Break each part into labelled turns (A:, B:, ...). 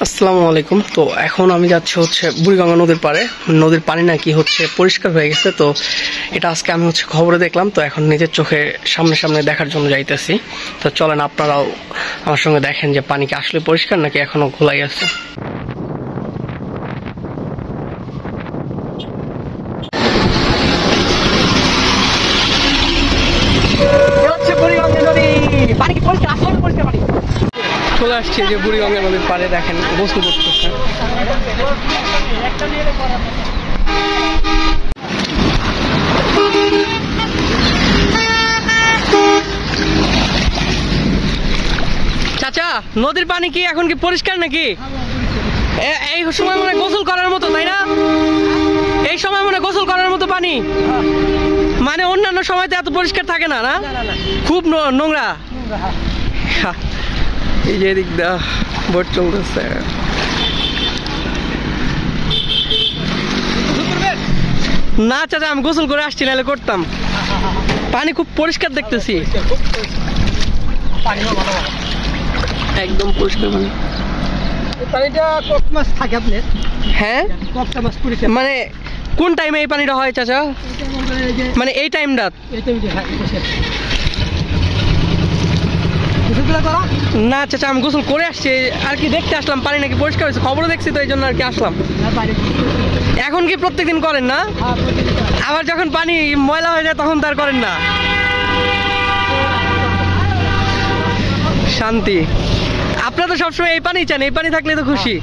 A: আসসালামু আলাইকুম। তো এখন আমি যাচ্ছি হচ্ছে বুড়িগঙ্গা নদীর পাড়ে। নদীর পানি নাকি হচ্ছে পরিষ্কার হয়ে গেছে। তো এটা আজকে আমি হচ্ছে খবরে দেখলাম, তো এখন নিজের চোখে সামনে সামনে দেখার জন্য যাইতেছি। তো চলেন আপনারাও আমার সঙ্গে দেখেন যে পানি কি আসলে পরিষ্কার নাকি এখনো ঘোলাই আছে। চলে আসছে যে বুড়িগঙ্গা নদীর পাড়ে, দেখেন গোসল করতেছে। চাচা, নদীর পানি কি এখন কি পরিষ্কার নাকি? এই সময় মনে গোসল করার মতো, তাই না? এই সময় মনে গোসল করার মতো পানি, মানে অন্যান্য সময় তো এত পরিষ্কার থাকে না, না খুব নোংরা। এই যে এদিক দা বোট চলতেছে। না চাচা, আমি গোসল করে আসছি, নাহলে করতাম। পানি খুব পরিষ্কার দেখতেছি, একদম পরিষ্কার পানি।
B: পানিটা কত মাস থাকে আপনার?
A: হ্যাঁ,
B: কতটা মাস পরিষ্কার?
A: মানে কোন টাইমে এই পানিটা হয় চাচা? মানে এই টাইমটা? না চাচা, আমি গোসল করে আসছি আর কি, দেখতে আসলাম পানি নাকি পরিষ্কার হয়েছে, খবরও দেখছি, তো এই জন্য আর কি আসলাম। এখন কি প্রত্যেকদিন করেন না? আবার যখন পানি ময়লা হয়ে যায় তখন তার করেন না? শান্তি। আপনারা তো সবসময় এই পানি চান, এই পানি থাকলে তো খুশি।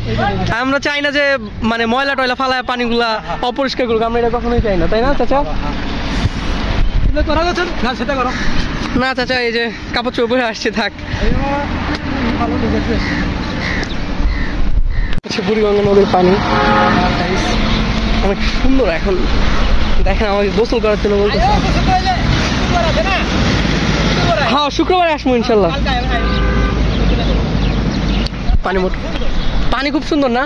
A: আমরা চাই না যে মানে ময়লা টয়লা ফালায় পানিগুলা অপরিষ্কার করুক, আমরা এটা কখনোই চাই না, তাই না চাচা?
B: সেটা করো
A: না চাচা, এই যে কাপড় চোপড় পরে আসছে, থাক। বুড়িগঙ্গা নদীর পানি অনেক সুন্দর। এখন দেখেন আমাকে গোসল করার জন্য বলতেছে। হ্যাঁ, শুক্রবারে আসবো ইনশাল্লাহ। পানি খুব সুন্দর না?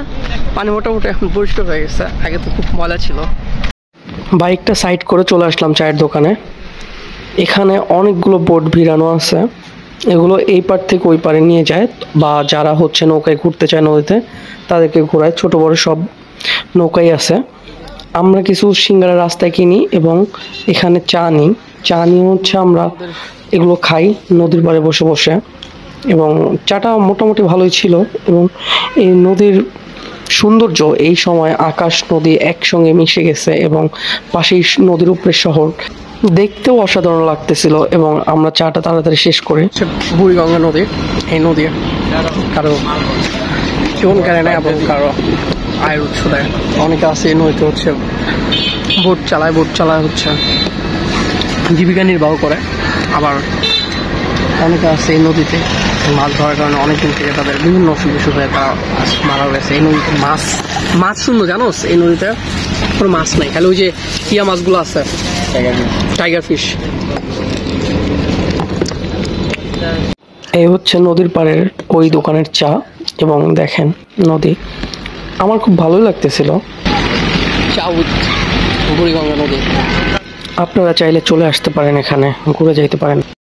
A: পানি মোটামুটি এখন পরিষ্কার হয়ে গেছে, আগে তো খুব ময়লা ছিল। বাইকটা সাইড করে চলে আসলাম চায়ের দোকানে। এখানে অনেকগুলো বোট ভিড়ানো আছে, এগুলো এই পার থেকে ওই পারে নিয়ে যায়, বা যারা হচ্ছে নৌকায় ঘুরতে চায় নদীতে তাদেরকে ঘোরায়। ছোট বড় সব নৌকাই আছে। আমরা কিছু সিঙ্গারা রাস্তায় কিনি এবং এখানে চা নিই। চা নিয়ে হচ্ছে আমরা এগুলো খাই নদীর পাড়ে বসে বসে, এবং চাটা মোটামুটি ভালোই ছিল। এবং এই নদীর সৌন্দর্য, এই সময় আকাশ নদী একসঙ্গে মিশে গেছে এবং পাশেই নদীর উপরে শহর, দেখতেও অসাধারণ লাগতেছিল। এবং আমরা চাটা তাড়াতাড়ি শেষ করে বুড়িগঙ্গা নদী, এই নদী কারো জীবন কেড়ে নেয় এবং কারো আয়ের উৎস দেয়। অনেকে আছে এই নদীতে হচ্ছে বোট চালায় হচ্ছে জীবিকা নির্বাহ করে। আবার অনেকে আছে এই নদীতে মাছ ধরার কারণে অনেকদিন থেকে তাদের বিভিন্ন অসুখ বিসুখ হয়ে তারা মারা গেছে। এই নদীতে মাছ সুন্দর, জানোস? এই নদীতে কোনো মাছ নাই, খালি ওই যে টিয়া মাছগুলো আছে, টাইগার ফিশ। এই হচ্ছে নদীর পাড়ের ওই দোকানের চা, এবং দেখেন নদী, আমার খুব ভালোই লাগতেছিল। চা উইথ বুড়িগঙ্গা নদী। আপনারা চাইলে চলে আসতে পারেন, এখানে ঘুরে যাইতে পারেন।